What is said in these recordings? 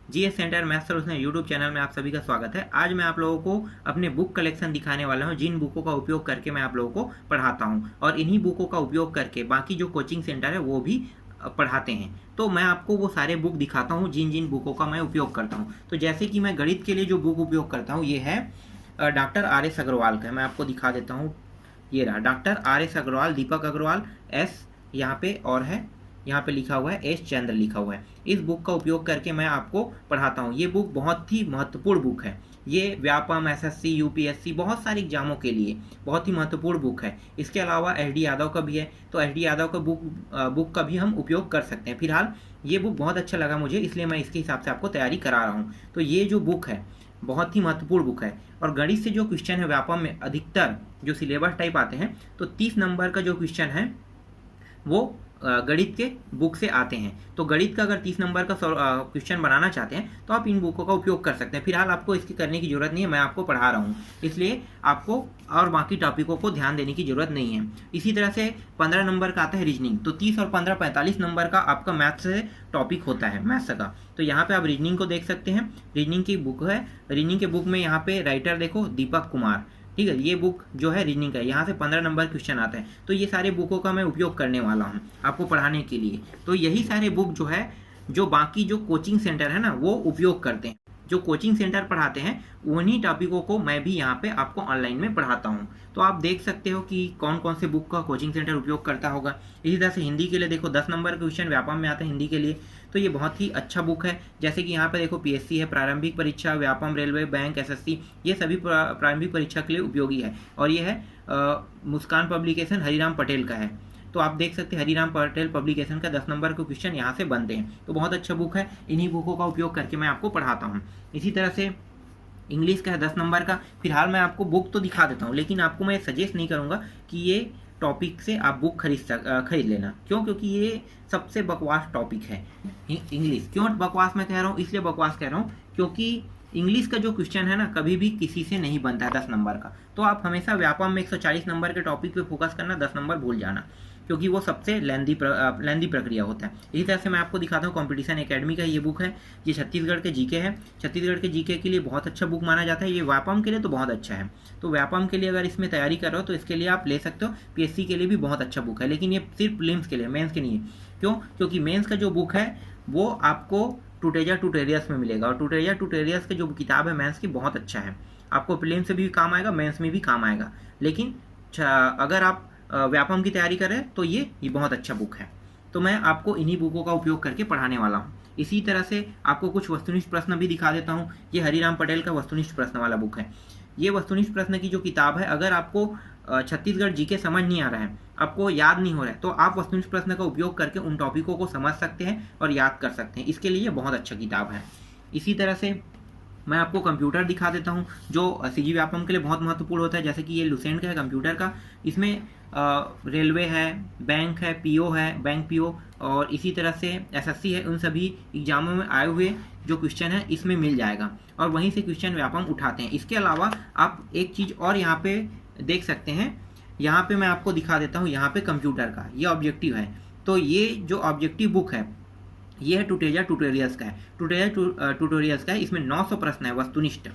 GS centre maths solution YouTube channel में आप सभी का स्वागत है। आज मैं आप लोगों को अपने बुक कलेक्शन दिखाने वाला हूं, जिन बुकों का उपयोग करके मैं आप लोगों को पढ़ाता हूं और इन्हीं बुकों का उपयोग करके बाकी जो कोचिंग सेंटर है वो भी पढ़ाते हैं। तो मैं आपको वो सारे बुक दिखाता हूँ जिन जिन बुकों का मैं उपयोग करता हूँ। तो जैसे कि मैं गणित के लिए जो बुक उपयोग करता हूँ ये है डॉक्टर आर एस अग्रवाल का। मैं आपको दिखा देता हूँ, ये रहा डॉक्टर आर एस अग्रवाल, दीपक अग्रवाल, एस यहाँ पे और है, यहाँ पे लिखा हुआ है एस चंद्र लिखा हुआ है। इस बुक का उपयोग करके मैं आपको पढ़ाता हूँ। ये बुक बहुत ही महत्वपूर्ण बुक है। ये व्यापम, एसएससी, यूपीएससी बहुत सारे एग्जामों के लिए बहुत ही महत्वपूर्ण बुक है। इसके अलावा एस डी यादव का भी है, तो एस डी यादव का बुक का भी हम उपयोग कर सकते हैं। फिलहाल ये बुक बहुत अच्छा लगा मुझे, इसलिए मैं इसके हिसाब से आपको तैयारी करा रहा हूँ। तो ये जो बुक है बहुत ही महत्वपूर्ण बुक है और गणित से जो क्वेश्चन है व्यापम में अधिकतर जो सिलेबस टाइप आते हैं, तो 30 नंबर का जो क्वेश्चन है वो गणित के बुक से आते हैं। तो गणित का अगर 30 नंबर का क्वेश्चन बनाना चाहते हैं तो आप इन बुकों का उपयोग कर सकते हैं। फिलहाल आपको इसकी करने की जरूरत नहीं है, मैं आपको पढ़ा रहा हूँ, इसलिए आपको और बाकी टॉपिकों को ध्यान देने की जरूरत नहीं है। इसी तरह से 15 नंबर का आता है रीजनिंग। तो 30 और 15 45 नंबर का आपका मैथ्स से टॉपिक होता है, मैथ्स का। तो यहाँ पे आप रीजनिंग को देख सकते हैं, रीजनिंग की बुक है। रीजनिंग के बुक में यहाँ पे राइटर देखो दीपक कुमार, ठीक है। ये बुक जो है रीजनिंग का, यहाँ से 15 नंबर क्वेश्चन आता है। तो ये सारे बुकों का मैं उपयोग करने वाला हूँ आपको पढ़ाने के लिए। तो यही सारे बुक जो है जो बाकी जो कोचिंग सेंटर है ना वो उपयोग करते हैं। जो कोचिंग सेंटर पढ़ाते हैं उन्हीं टॉपिकों को मैं भी यहाँ पे आपको ऑनलाइन में पढ़ाता हूँ। तो आप देख सकते हो कि कौन कौन से बुक का कोचिंग सेंटर उपयोग करता होगा। इसी तरह से हिंदी के लिए देखो 10 नंबर का क्वेश्चन व्यापम में आता है हिंदी के लिए, तो ये बहुत ही अच्छा बुक है। जैसे कि यहाँ पे देखो पीएससी है, प्रारंभिक परीक्षा, व्यापम, रेलवे, बैंक, एसएससी, ये सभी प्रारंभिक परीक्षा के लिए उपयोगी है। और ये है मुस्कान पब्लिकेशन, हरिराम पटेल का है। तो आप देख सकते हैं हरिराम पटेल पब्लिकेशन का 10 नंबर के क्वेश्चन यहाँ से बनते हैं। तो बहुत अच्छा बुक है, इन्हीं बुकों का उपयोग करके मैं आपको पढ़ाता हूँ। इसी तरह से इंग्लिश का है 10 नंबर का। फिलहाल मैं आपको बुक तो दिखा देता हूँ, लेकिन आपको मैं सजेस्ट नहीं करूँगा कि ये टॉपिक से आप बुक खरीद लेना। क्यों? क्योंकि ये सबसे बकवास टॉपिक है इंग्लिश। क्यों बकवास मैं कह रहा हूँ? इसलिए बकवास कह रहा हूँ क्योंकि इंग्लिश का जो क्वेश्चन है ना कभी भी किसी से नहीं बनता है 10 नंबर का। तो आप हमेशा व्यापम में 140 नंबर के टॉपिक पे फोकस करना, 10 नंबर भूल जाना, क्योंकि वो सबसे लेंदी प्रक्रिया होता है। इसी तरह से मैं आपको दिखाता हूँ कॉम्पिटिशन एकेडमी का ये बुक है। ये छत्तीसगढ़ के जीके है। छत्तीसगढ़ के जीके के लिए बहुत अच्छा बुक माना जाता है। ये व्यापम के लिए तो बहुत अच्छा है। तो व्यापम के लिए अगर इसमें तैयारी कर रहे हो तो इसके लिए आप ले सकते हो। पीएससी के लिए भी बहुत अच्छा बुक है, लेकिन ये सिर्फ प्रीलिम्स के लिए, मेंस के नहीं है। क्यों? क्योंकि मेंस का जो बुक है वो आपको टुटेजा टुटेरियस में मिलेगा, और टुटेजा टुटेरियस की जो किताब है मेंस की बहुत अच्छा है। आपको प्रीलिम्स से भी काम आएगा, मेंस में भी काम आएगा। लेकिन अगर आप व्यापम की तैयारी करें तो ये बहुत अच्छा बुक है। तो मैं आपको इन्हीं बुकों का उपयोग करके पढ़ाने वाला हूँ। इसी तरह से आपको कुछ वस्तुनिष्ठ प्रश्न भी दिखा देता हूँ। ये हरिराम पटेल का वस्तुनिष्ठ प्रश्न वाला बुक है। ये वस्तुनिष्ठ प्रश्न की जो किताब है, अगर आपको छत्तीसगढ़ जीके समझ नहीं आ रहा है, आपको याद नहीं हो रहा है, तो आप वस्तुनिष्ठ प्रश्न का उपयोग करके उन टॉपिकों को समझ सकते हैं और याद कर सकते हैं। इसके लिए बहुत अच्छा किताब है। इसी तरह से मैं आपको कंप्यूटर दिखा देता हूँ जो सीजी व्यापम के लिए बहुत महत्वपूर्ण होता है। जैसे कि ये लुसेंट का है कंप्यूटर का। इसमें रेलवे है, बैंक है, पीओ है, बैंक पीओ, और इसी तरह से एसएससी है। उन सभी एग्जामों में आए हुए जो क्वेश्चन है इसमें मिल जाएगा, और वहीं से क्वेश्चन व्यापम उठाते हैं। इसके अलावा आप एक चीज़ और यहाँ पे देख सकते हैं। यहाँ पे मैं आपको दिखा देता हूँ, यहाँ पे कंप्यूटर का ये ऑब्जेक्टिव है। तो ये जो ऑब्जेक्टिव बुक है ये है टुटेजा ट्यूटोरियल्स का है। टुटेजा ट्यूटोरियल्स का है। इसमें 900 प्रश्न है वस्तुनिष्ठ,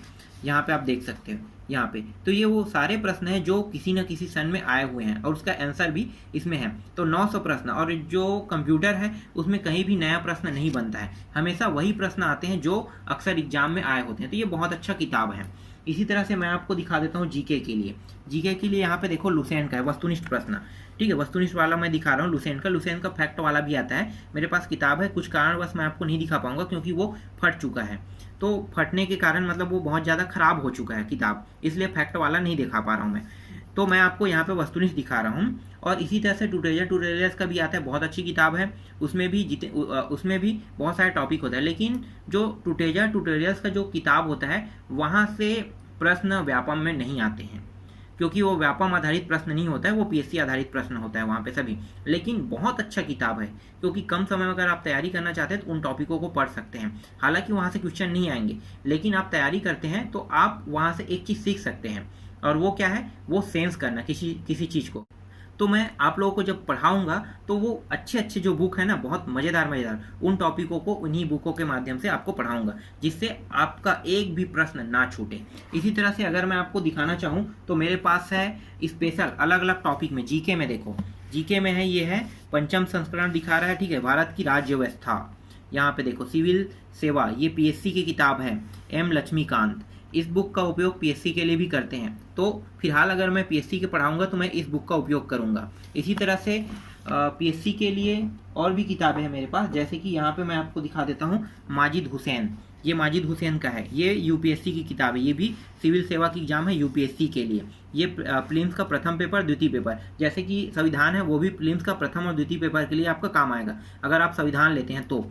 यहाँ पे आप देख सकते हो यहाँ पे। तो ये वो सारे प्रश्न हैं जो किसी न किसी सन में आए हुए हैं और उसका आंसर भी इसमें है। तो 900 प्रश्न, और जो कंप्यूटर है उसमें कहीं भी नया प्रश्न नहीं बनता है, हमेशा वही प्रश्न आते हैं जो अक्सर एग्जाम में आए होते हैं। तो ये बहुत अच्छा किताब है। इसी तरह से मैं आपको दिखा देता हूँ जीके के लिए। जीके के लिए यहाँ पे देखो लुसेंट का है वस्तुनिष्ठ प्रश्न, ठीक है। वस्तुनिष्ठ वाला मैं दिखा रहा हूँ लुसेंट का। लुसेंट का फैक्ट वाला भी आता है। मेरे पास किताब है, कुछ कारणवश मैं आपको नहीं दिखा पाऊंगा क्योंकि वो फट चुका है। तो फटने के कारण मतलब वो बहुत ज़्यादा खराब हो चुका है किताब, इसलिए फैक्ट वाला नहीं दिखा पा रहा हूँ मैं। तो मैं आपको यहाँ पे वस्तुनिष्ठ दिखा रहा हूँ। और इसी तरह से टुटेजा ट्यूटोरियल्स का भी आता है, बहुत अच्छी किताब है। उसमें भी बहुत सारे टॉपिक होता है, लेकिन जो टुटेजा ट्यूटोरियल्स का जो किताब होता है वहाँ से प्रश्न व्यापम में नहीं आते हैं, क्योंकि वो व्यापम आधारित प्रश्न नहीं होता है, वो पीएससी आधारित प्रश्न होता है वहाँ पे सभी। लेकिन बहुत अच्छा किताब है, क्योंकि कम समय में अगर आप तैयारी करना चाहते हैं तो उन टॉपिकों को पढ़ सकते हैं। हालांकि वहाँ से क्वेश्चन नहीं आएंगे, लेकिन आप तैयारी करते हैं तो आप वहाँ से एक चीज़ सीख सकते हैं, और वो क्या है? वो सेंस करना किसी चीज़ को। तो मैं आप लोगों को जब पढ़ाऊंगा तो वो अच्छे अच्छे जो बुक है ना, बहुत मज़ेदार उन टॉपिकों को उन्हीं बुकों के माध्यम से आपको पढ़ाऊंगा, जिससे आपका एक भी प्रश्न ना छूटे। इसी तरह से अगर मैं आपको दिखाना चाहूँ तो मेरे पास है स्पेशल अलग अलग टॉपिक में, जीके में देखो, जीके में है, ये है पंचम संस्करण दिखा रहा है, ठीक है, भारत की राज्य व्यवस्था। यहाँ पे देखो सिविल सेवा, ये पीएससी की किताब है, एम लक्ष्मीकांत। इस बुक का उपयोग पीएससी के लिए भी करते हैं, तो फिलहाल अगर मैं पीएससी के पढ़ाऊंगा तो मैं इस बुक का उपयोग करूंगा। इसी तरह से पीएससी के लिए और भी किताबें हैं मेरे पास, जैसे कि यहाँ पे मैं आपको दिखा देता हूँ माजिद हुसैन, ये माजिद हुसैन का है, ये यूपीएससी की किताब है, ये भी सिविल सेवा की एग्जाम है यूपीएससी के लिए। ये प्रीलिम्स का प्रथम पेपर, द्वितीय पेपर, जैसे कि संविधान है वो भी प्रीलिम्स का प्रथम और द्वितीय पेपर के लिए आपका काम आएगा अगर आप संविधान लेते हैं तो।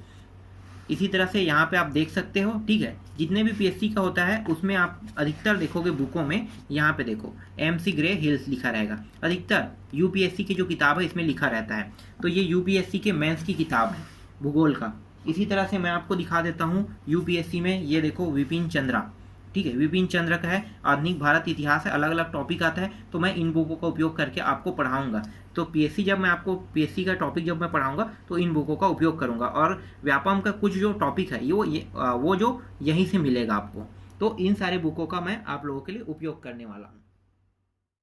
इसी तरह से यहाँ पे आप देख सकते हो, ठीक है, जितने भी पीएससी का होता है उसमें आप अधिकतर देखोगे बुकों में, यहाँ पे देखो एमसी ग्रे हिल्स लिखा रहेगा, अधिकतर यूपीएससी की जो किताब है इसमें लिखा रहता है। तो ये यूपीएससी के मेंस की किताब है भूगोल का। इसी तरह से मैं आपको दिखा देता हूँ यूपीएससी में, ये देखो विपिन चंद्रा, ठीक है, विपिन चंद्र का है आधुनिक भारत इतिहास है, अलग अलग टॉपिक आता है, तो मैं इन बुकों का उपयोग करके आपको पढ़ाऊंगा। तो पीएससी जब मैं आपको पीएससी का टॉपिक जब मैं पढ़ाऊंगा तो इन बुकों का उपयोग करूंगा, और व्यापम का कुछ जो टॉपिक है वो जो यहीं से मिलेगा आपको। तो इन सारे बुकों का मैं आप लोगों के लिए उपयोग करने वाला हूँ।